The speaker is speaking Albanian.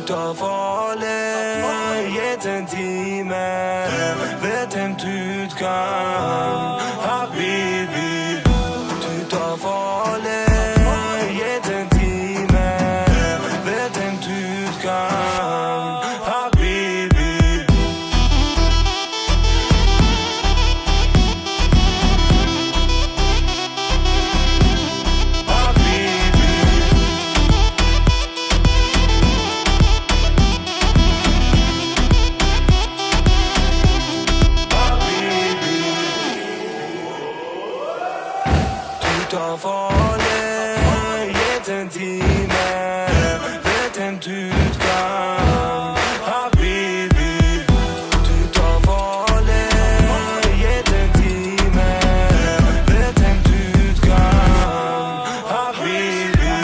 Ta fale jetën time, vetëm ty t'kam, habibi. Ty ta fale jetën time, vetëm ty t'kam, habibi. Ta fale jetën time,